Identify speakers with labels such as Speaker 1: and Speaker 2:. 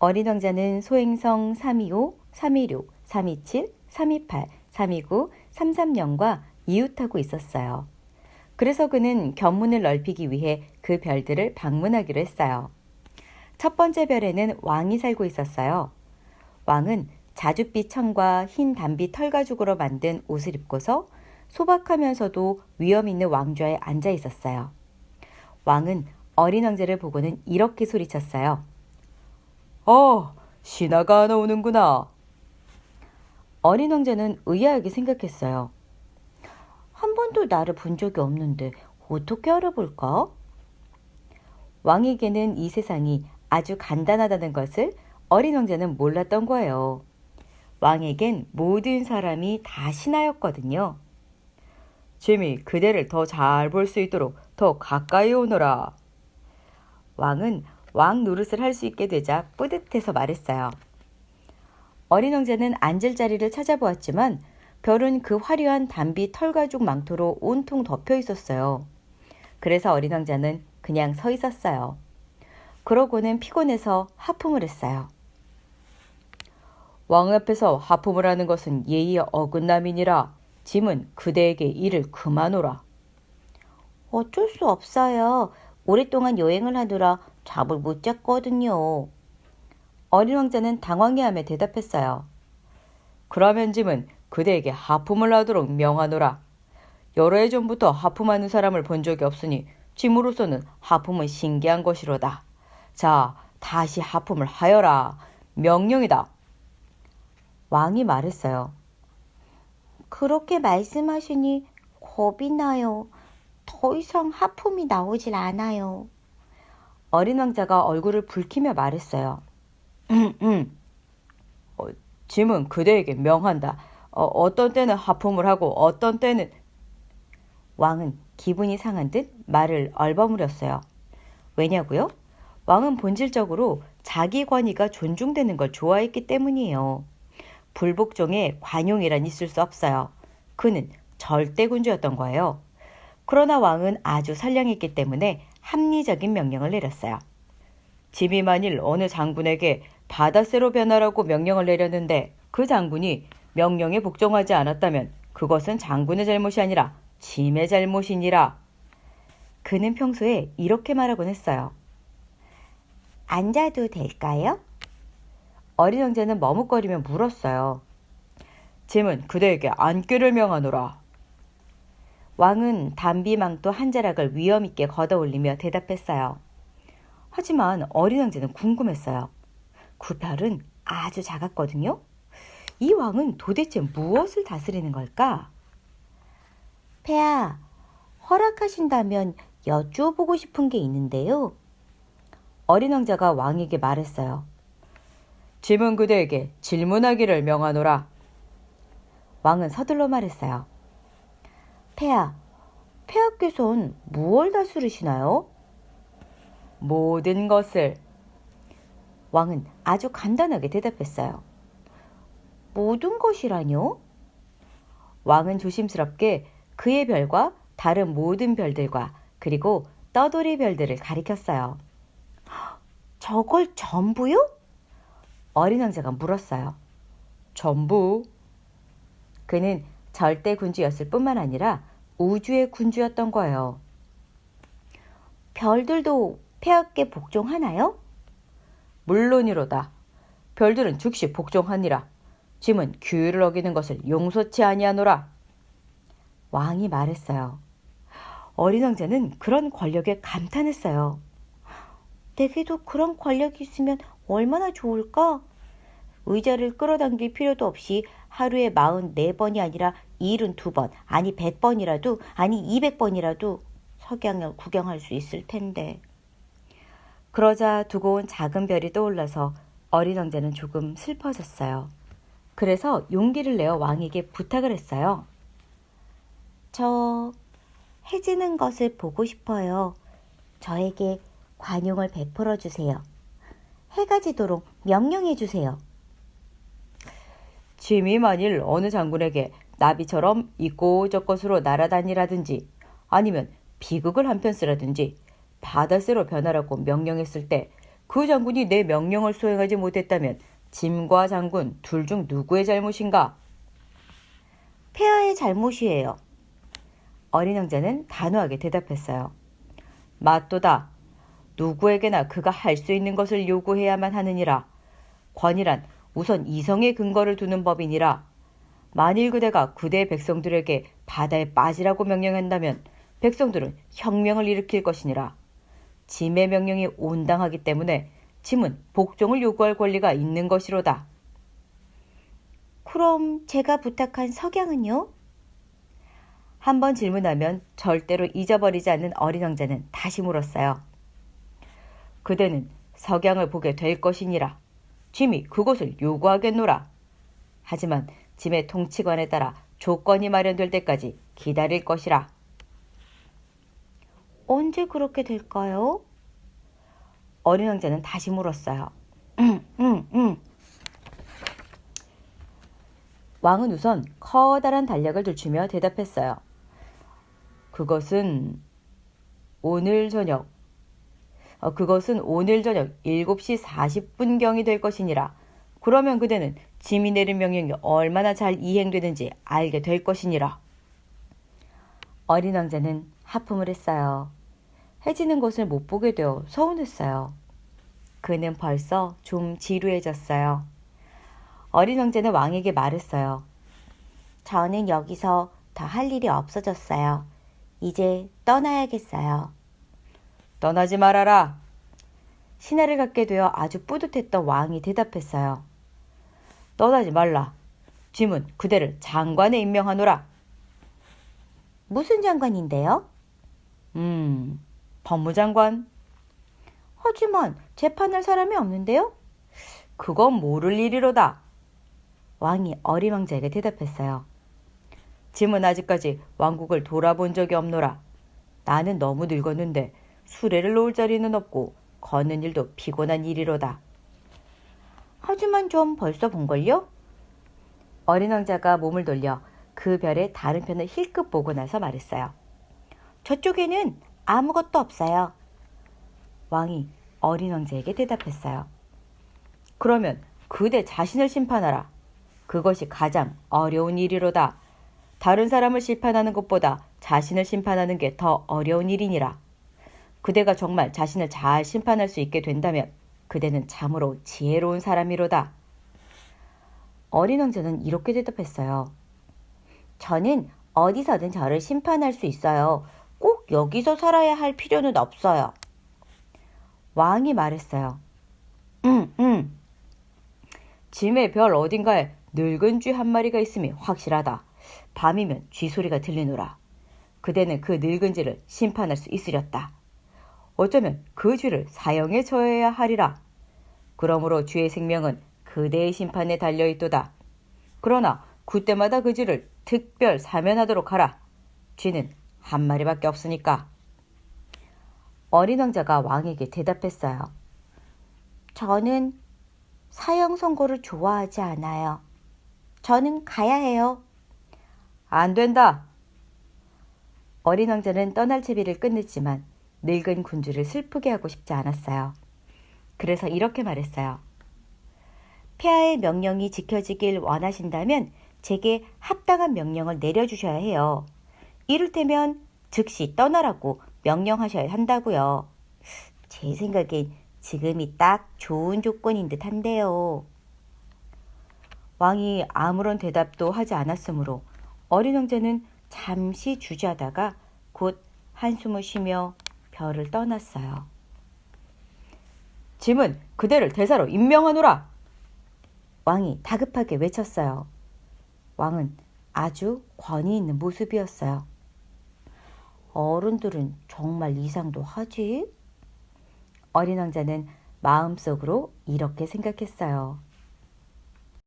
Speaker 1: 어린 왕자는 소행성 325, 316, 327, 328, 329, 330과 이웃하고 있었어요. 그래서 그는 견문을 넓히기 위해 그 별들을 방문하기로 했어요. 첫 번째 별에는 왕이 살고 있었어요. 왕은 자줏빛 천과 흰 단비 털가죽으로 만든 옷을 입고서 소박하면서도 위험 있는 왕좌에 앉아 있었어요. 왕은 어린 왕자를 보고는 이렇게 소리쳤어요. 신하가 하나 오는구나. 어린 왕자는 의아하게 생각했어요. 한 번도 나를 본 적이 없는데 어떻게 알아볼까? 왕에게는 이 세상이 아주 간단하다는 것을 어린 왕자는 몰랐던 거예요. 왕에겐 모든 사람이 다 신하였거든요. 짐이 그대를 더 잘 볼 수 있도록 더 가까이 오너라. 왕은 왕 노릇을 할 수 있게 되자 뿌듯해서 말했어요. 어린 왕자는 앉을 자리를 찾아보았지만 별은 그 화려한 단비 털가죽 망토로 온통 덮여 있었어요. 그래서 어린 왕자는 그냥 서 있었어요. 그러고는 피곤해서 하품을 했어요. 왕 앞에서 하품을 하는 것은 예의에 어긋남이니라. 짐은 그대에게 일을 그만오라. 어쩔 수 없어요. 오랫동안 여행을 하느라 잠을 못 잤거든요. 어린 왕자는 당황해하며 대답했어요. 그러면 짐은 그대에게 하품을 하도록 명하노라. 여러 해 전부터 하품하는 사람을 본 적이 없으니 짐으로서는 하품은 신기한 것이로다. 자, 다시 하품을 하여라. 명령이다. 왕이 말했어요. 그렇게 말씀하시니 겁이 나요. 더 이상 하품이 나오질 않아요. 어린 왕자가 얼굴을 붉히며 말했어요. 짐은 그대에게 명한다. 어떤 때는 하품을 하고 어떤 때는... 왕은 기분이 상한 듯 말을 얼버무렸어요. 왜냐고요? 왕은 본질적으로 자기 권위가 존중되는 걸 좋아했기 때문이에요. 불복종에 관용이란 있을 수 없어요. 그는 절대 군주였던 거예요. 그러나 왕은 아주 선량했기 때문에 합리적인 명령을 내렸어요. 짐이 만일 어느 장군에게 바다새로 변하라고 명령을 내렸는데 그 장군이 명령에 복종하지 않았다면 그것은 장군의 잘못이 아니라 짐의 잘못이니라. 그는 평소에 이렇게 말하곤 했어요. 앉아도 될까요? 어린 왕자는 머뭇거리며 물었어요. 짐은 그대에게 앉기를 명하노라. 왕은 단비 망토 한 자락을 위험 있게 걷어올리며 대답했어요. 하지만 어린 왕자는 궁금했어요. 그 별은 아주 작았거든요. 이 왕은 도대체 무엇을 다스리는 걸까? 폐하, 허락하신다면 여쭈어보고 싶은 게 있는데요. 어린 왕자가 왕에게 말했어요. 짐은 그대에게 질문하기를 명하노라. 왕은 서둘러 말했어요. 폐하께서는 무엇을 다스리시나요? 모든 것을. 왕은 아주 간단하게 대답했어요. 모든 것이라뇨? 왕은 조심스럽게 그의 별과 다른 모든 별들과 그리고 떠돌이 별들을 가리켰어요. 저걸 전부요? 어린 왕자가 물었어요. 전부? 그는 절대 군주였을 뿐만 아니라 우주의 군주였던 거예요. 별들도 폐하께 복종하나요? 물론이로다. 별들은 즉시 복종하니라. 짐은 규율을 어기는 것을 용서치 아니하노라. 왕이 말했어요. 어린 왕자는 그런 권력에 감탄했어요. 내게도 그런 권력이 있으면 얼마나 좋을까? 의자를 끌어당길 필요도 없이 하루에 44번이 아니라 72번, 아니 100번이라도, 아니 200번이라도 석양을 구경할 수 있을 텐데. 그러자 두고 온 작은 별이 떠올라서 어린 왕자는 조금 슬퍼졌어요. 그래서 용기를 내어 왕에게 부탁을 했어요. 저 해지는 것을 보고 싶어요. 저에게 관용을 베풀어 주세요. 해가 지도록 명령해 주세요. 짐이 만일 어느 장군에게 나비처럼 이곳저곳으로 날아다니라든지 아니면 비극을 한 편 쓰라든지 바다새로 변하라고 명령했을 때 그 장군이 내 명령을 수행하지 못했다면 짐과 장군 둘 중 누구의 잘못인가?
Speaker 2: 폐하의 잘못이에요.
Speaker 1: 어린 왕자는 단호하게 대답했어요. 맞도다. 누구에게나 그가 할 수 있는 것을 요구해야만 하느니라. 권이란 우선 이성의 근거를 두는 법이니라. 만일 그대가 그대의 백성들에게 바다에 빠지라고 명령한다면 백성들은 혁명을 일으킬 것이니라. 짐의 명령이 온당하기 때문에 짐은 복종을 요구할 권리가 있는 것이로다.
Speaker 2: 그럼 제가 부탁한 석양은요?
Speaker 1: 한번 질문하면 절대로 잊어버리지 않는 어린 왕자는 다시 물었어요. 그대는 석양을 보게 될 것이니라. 짐이 그것을 요구하겠노라. 하지만 짐의 통치관에 따라 조건이 마련될 때까지 기다릴 것이라.
Speaker 2: 언제 그렇게 될까요?
Speaker 1: 어린 왕자는 다시 물었어요. 왕은 우선 커다란 달력을 들추며 대답했어요. 그것은 오늘 저녁 7시 40분경이 될 것이니라. 그러면 그대는 짐이 내린 명령이 얼마나 잘 이행되는지 알게 될 것이니라. 어린 왕자는 하품을 했어요. 해지는 것을 못 보게 되어 서운했어요. 그는 벌써 좀 지루해졌어요. 어린 왕자는 왕에게 말했어요.
Speaker 2: 저는 여기서 더 할 일이 없어졌어요. 이제 떠나야겠어요.
Speaker 1: 떠나지 말아라. 신하를 갖게 되어 아주 뿌듯했던 왕이 대답했어요. 떠나지 말라. 짐은 그대를 장관에 임명하노라.
Speaker 2: 무슨 장관인데요?
Speaker 1: 법무장관.
Speaker 2: 하지만 재판할 사람이 없는데요?
Speaker 1: 그건 모를 일이로다. 왕이 어린 왕자에게 대답했어요. 짐은 아직까지 왕국을 돌아본 적이 없노라. 나는 너무 늙었는데 수레를 놓을 자리는 없고 걷는 일도 피곤한 일이로다.
Speaker 2: 하지만 좀 벌써 본걸요?
Speaker 1: 어린 왕자가 몸을 돌려 그 별의 다른 편을 힐끗 보고 나서 말했어요.
Speaker 2: 저쪽에는 아무것도 없어요.
Speaker 1: 왕이 어린 왕자에게 대답했어요. 그러면 그대 자신을 심판하라. 그것이 가장 어려운 일이로다. 다른 사람을 심판하는 것보다 자신을 심판하는 게 더 어려운 일이니라. 그대가 정말 자신을 잘 심판할 수 있게 된다면 그대는 참으로 지혜로운 사람이로다. 어린 왕자는 이렇게 대답했어요.
Speaker 2: 저는 어디서든 저를 심판할 수 있어요. 꼭 여기서 살아야 할 필요는 없어요.
Speaker 1: 왕이 말했어요. 짐의 별 어딘가에 늙은 쥐 한 마리가 있음이 확실하다. 밤이면 쥐 소리가 들리노라. 그대는 그 늙은 쥐를 심판할 수 있으렸다. 어쩌면 그 쥐를 사형에 처해야 하리라. 그러므로 쥐의 생명은 그대의 심판에 달려있도다. 그러나 그때마다 그 쥐를 특별 사면하도록 하라. 쥐는 한 마리밖에 없으니까. 어린 왕자가 왕에게 대답했어요.
Speaker 2: 저는 사형 선고를 좋아하지 않아요. 저는 가야 해요.
Speaker 1: 안 된다. 어린 왕자는 떠날 채비를 끝냈지만 늙은 군주를 슬프게 하고 싶지 않았어요. 그래서 이렇게 말했어요.
Speaker 2: 폐하의 명령이 지켜지길 원하신다면 제게 합당한 명령을 내려주셔야 해요. 이를테면 즉시 떠나라고 명령하셔야 한다고요. 제 생각엔 지금이 딱 좋은 조건인 듯 한데요.
Speaker 1: 왕이 아무런 대답도 하지 않았으므로 어린 왕자는 잠시 주저하다가 곧 한숨을 쉬며 별을 떠났어요. 짐은 그대를 대사로 임명하노라. 왕이 다급하게 외쳤어요. 왕은 아주 권위 있는 모습이었어요.
Speaker 2: 어른들은 정말 이상도 하지?
Speaker 1: 어린 왕자는 마음속으로 이렇게 생각했어요.